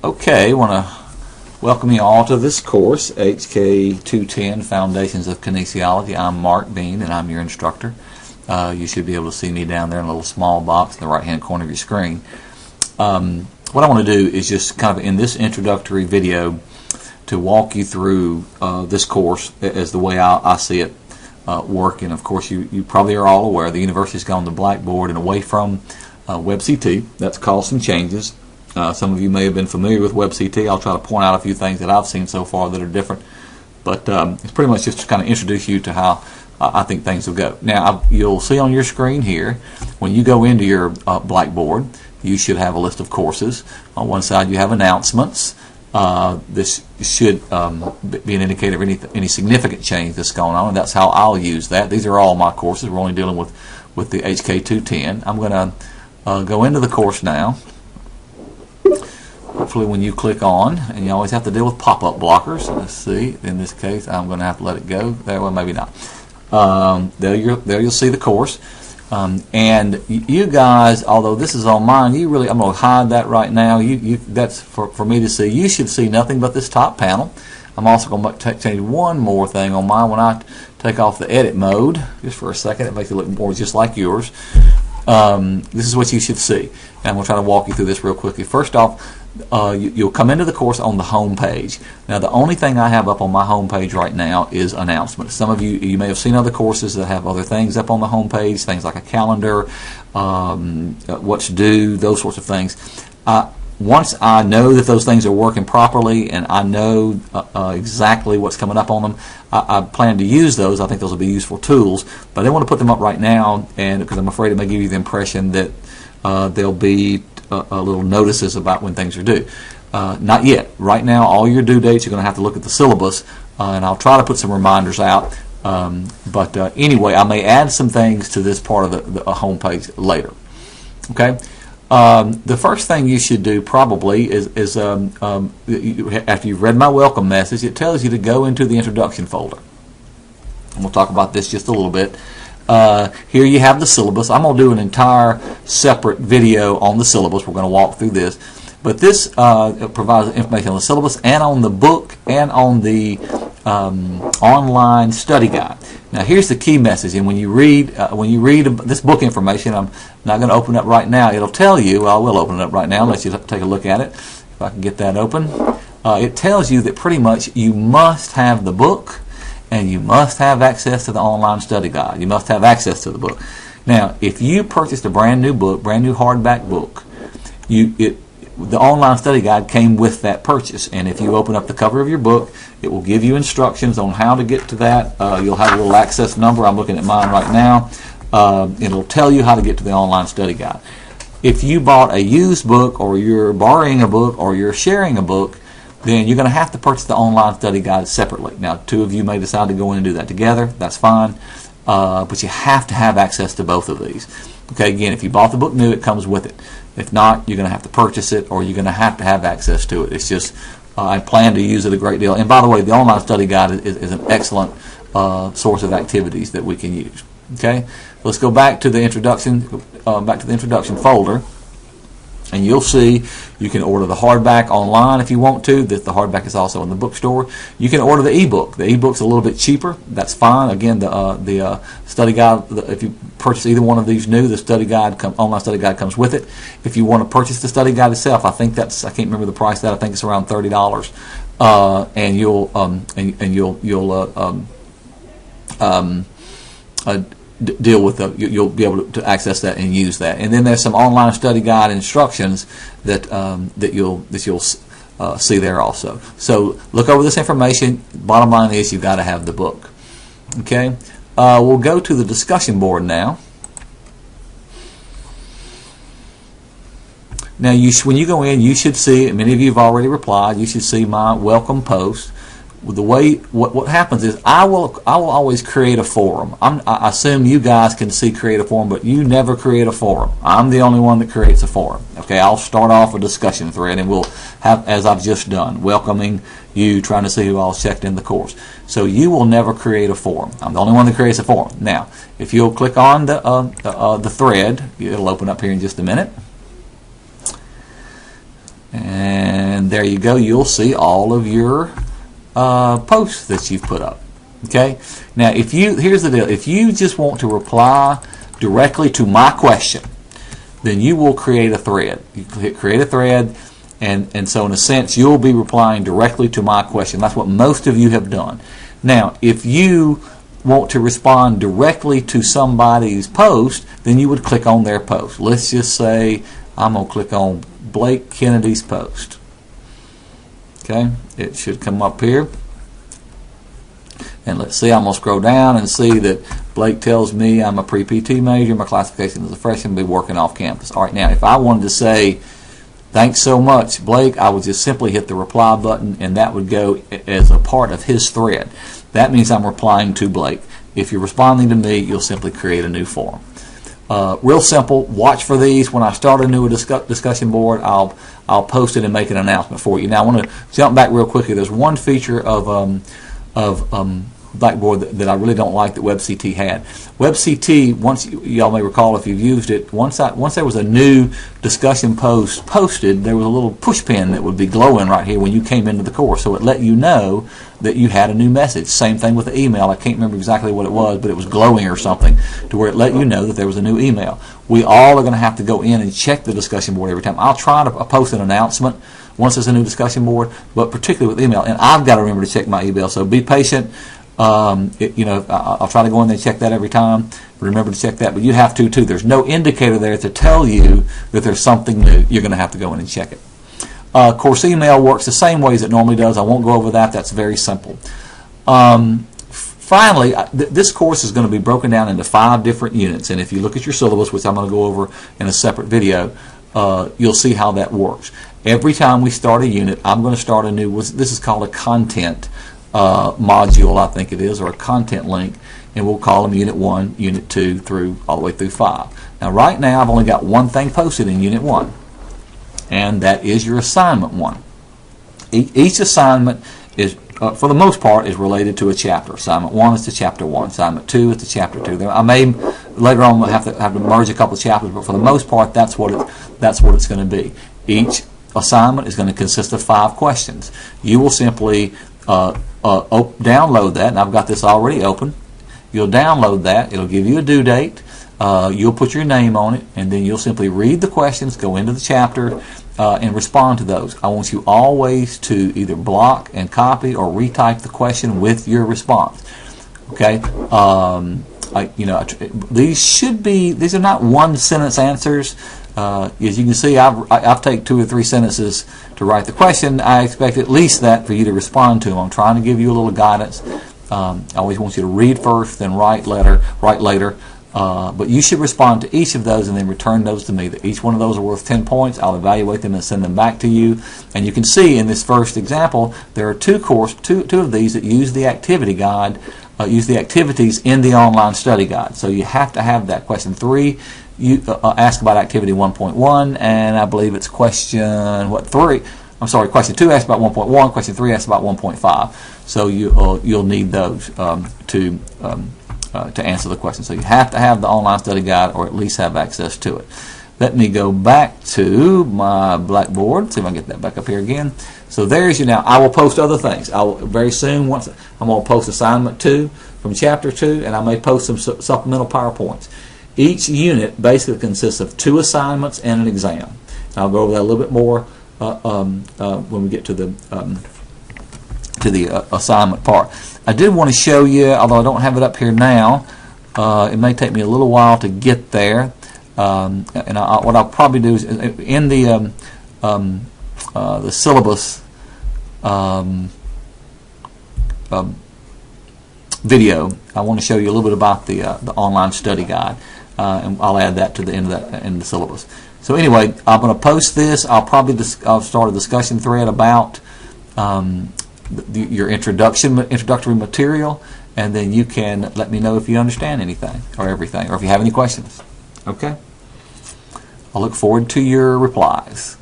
Okay, I want to welcome you all to this course, HK 210 Foundations of Kinesiology. I'm Mark Bean and I'm your instructor. You should be able to see me down there in a little small box in the right hand corner of your screen. What I want to do is just kind of in this introductory video to walk you through this course as the way I see it working. Of course, you probably are all aware the university's gone to Blackboard and away from WebCT. That's caused some changes. Some of you may have been familiar with WebCT. I'll try to point out a few things that I've seen so far that are different. But it's pretty much just to kind of introduce you to how I think things will go. Now, you'll see on your screen here, when you go into your Blackboard, you should have a list of courses. On one side, you have announcements. This should be an indicator of any significant change that's going on, and that's how I'll use that. These are all my courses. We're only dealing with the HK 210. I'm going to go into the course now. Hopefully when you click on, and you always have to deal with pop-up blockers. Let's see, in this case I'm going to have to let it go. There, well, maybe not. There you'll see the course. And you guys, although this is on mine, I'm going to hide that right now. That's for me to see. You should see nothing but this top panel. I'm also going to change one more thing on mine. When I take off the edit mode, just for a second, it makes it look more just like yours. This is what you should see. And I'm going to try to walk you through this real quickly. First off, you'll come into the course on the home page. Now, the only thing I have up on my home page right now is announcements. Some of you may have seen other courses that have other things up on the home page, things like a calendar, what's due, those sorts of things. Once I know that those things are working properly and I know exactly what's coming up on them, I plan to use those. I think those will be useful tools, but I don't want to put them up right now, and because I'm afraid it may give you the impression that there'll be little notices about when things are due. Not yet. Right now, all your due dates, you're going to have to look at the syllabus, and I'll try to put some reminders out. But anyway, I may add some things to this part of the home page later. Okay. The first thing you should do probably is after you've read my welcome message, it tells you to go into the introduction folder. And we'll talk about this just a little bit. Here you have the syllabus. I'm going to do an entire separate video on the syllabus. We're going to walk through this. But this provides information on the syllabus and on the book and on the online study guide. Now, here's the key message. And when you read this book information, I'm not going to open it up right now. It'll tell you. Well, I will open it up right now. Let you take a look at it. If I can get that open, it tells you that pretty much you must have the book. And you must have access to the online study guide. You must have access to the book. Now, if you purchased a brand new book, brand new hardback book, the online study guide came with that purchase. And if you open up the cover of your book, it will give you instructions on how to get to that. You'll have a little access number. I'm looking at mine right now. It'll tell you how to get to the online study guide. If you bought a used book, or you're borrowing a book, or you're sharing a book, then you're going to have to purchase the online study guide separately. Now, two of you may decide to go in and do that together. That's fine. But you have to have access to both of these. Okay, again, if you bought the book new, it comes with it. If not, you're going to have to purchase it, or you're going to have access to it. It's just, I plan to use it a great deal. And by the way, the online study guide is an excellent source of activities that we can use. Okay, let's go back to the introduction, folder. And you'll see you can order the hardback online if you want to. The hardback is also in the bookstore. You can order the ebook. The ebook's a little bit cheaper. That's fine. Again, the study guide, if you purchase either one of these new, the study guide, online study guide comes with it. If you want to purchase the study guide itself, I think I can't remember the price of that. I think it's around $30. And you'll deal with you'll be able to access that and use that. And then there's some online study guide instructions that you'll see there also. So look over this information. Bottom line is you've got to have the book. Okay, we'll go to the discussion board now. Now, when you go in, you should see. Many of you have already replied. You should see my welcome post. The way what happens is I will always create a forum. I assume you guys can see create a forum, but you never create a forum. I'm the only one that creates a forum. Okay, I'll start off a discussion thread, and we'll have, as I've just done, welcoming you, trying to see who all checked in the course. So you will never create a forum. I'm the only one that creates a forum. Now, if you'll click on the thread, it'll open up here in just a minute. And and there you go. You'll see all of your posts that you've put up. Okay. Now, here's the deal. If you just want to reply directly to my question, then you will create a thread. You click create a thread, and so in a sense, you'll be replying directly to my question. That's what most of you have done. Now, if you want to respond directly to somebody's post, then you would click on their post. Let's just say I'm going to click on Blake Kennedy's post. Okay, it should come up here. And let's see, I'm going to scroll down and see that Blake tells me I'm a pre-PT major. My classification is a freshman, be working off campus. All right, now if I wanted to say, thanks so much, Blake, I would just simply hit the reply button, and that would go as a part of his thread. That means I'm replying to Blake. If you're responding to me, you'll simply create a new form. Real simple. Watch for these. When I start a new discussion board, I'll post it and make an announcement for you. Now I want to jump back real quickly. There's one feature of Blackboard that I really don't like that WebCT had. WebCT, once y'all may recall if you've used it, once there was a new discussion post posted, there was a little push pin that would be glowing right here when you came into the course, so it let you know that you had a new message. Same thing with the email. I can't remember exactly what it was, but it was glowing or something to where it let you know that there was a new email. We all are going to have to go in and check the discussion board every time. I'll try to post an announcement once there's a new discussion board, but particularly with email, and I've got to remember to check my email, so be patient. I'll try to go in there and check that every time. Remember to check that, but you have to too. There's no indicator there to tell you that there's something new. You're going to have to go in and check it. Course email works the same way as it normally does. I won't go over that. That's very simple. Finally, this course is going to be broken down into 5 different units, and if you look at your syllabus, which I'm going to go over in a separate video, you'll see how that works. Every time we start a unit, I'm going to start a new, this is called a content module, I think it is, or a content link, and we'll call them Unit 1, Unit 2, through all the way through 5. Now right now I've only got one thing posted in Unit 1, and that is your assignment 1. Each assignment is, for the most part, is related to a chapter. Assignment 1 is to Chapter 1. Assignment 2 is to Chapter 2. I may later on have to merge a couple of chapters, but for the most part, that's what it's going to be. Each assignment is going to consist of 5 questions. You will simply download that, and I've got this already open. You'll download that. It'll give you a due date. You'll put your name on it, and then you'll simply read the questions, go into the chapter, and respond to those. I want you always to either block and copy or retype the question with your response. Okay. These are not one sentence answers. As you can see, I've taken 2 or 3 sentences to write the question. I expect at least that for you to respond to them. I'm trying to give you a little guidance. I always want you to read first, then write later. But you should respond to each of those and then return those to me. Each one of those are worth 10 points. I'll evaluate them and send them back to you. And you can see in this first example, there are two of these that use the activity guide, use the activities in the online study guide. So you have to have that. Question 3, you ask about activity 1.1, and I believe it's question 3. I'm sorry, question 2 asks about 1.1. Question 3 asks about 1.5. So you'll need those to answer the question. So you have to have the online study guide, or at least have access to it. Let me go back to my Blackboard. See if I can get that back up here again. So there's you now. I will post other things. I will very soon. Once I'm going to post assignment 2 from chapter 2, and I may post some supplemental PowerPoints. Each unit basically consists of 2 assignments and an exam. And I'll go over that a little bit more when we get to the assignment part. I did want to show you, although I don't have it up here now, it may take me a little while to get there. What I'll probably do is in the syllabus video, I want to show you a little bit about the online study guide, and I'll add that to the end of the syllabus. So anyway, I'm going to post this. I'll start a discussion thread about your introductory material, and then you can let me know if you understand anything or everything, or if you have any questions. Okay? I look forward to your replies.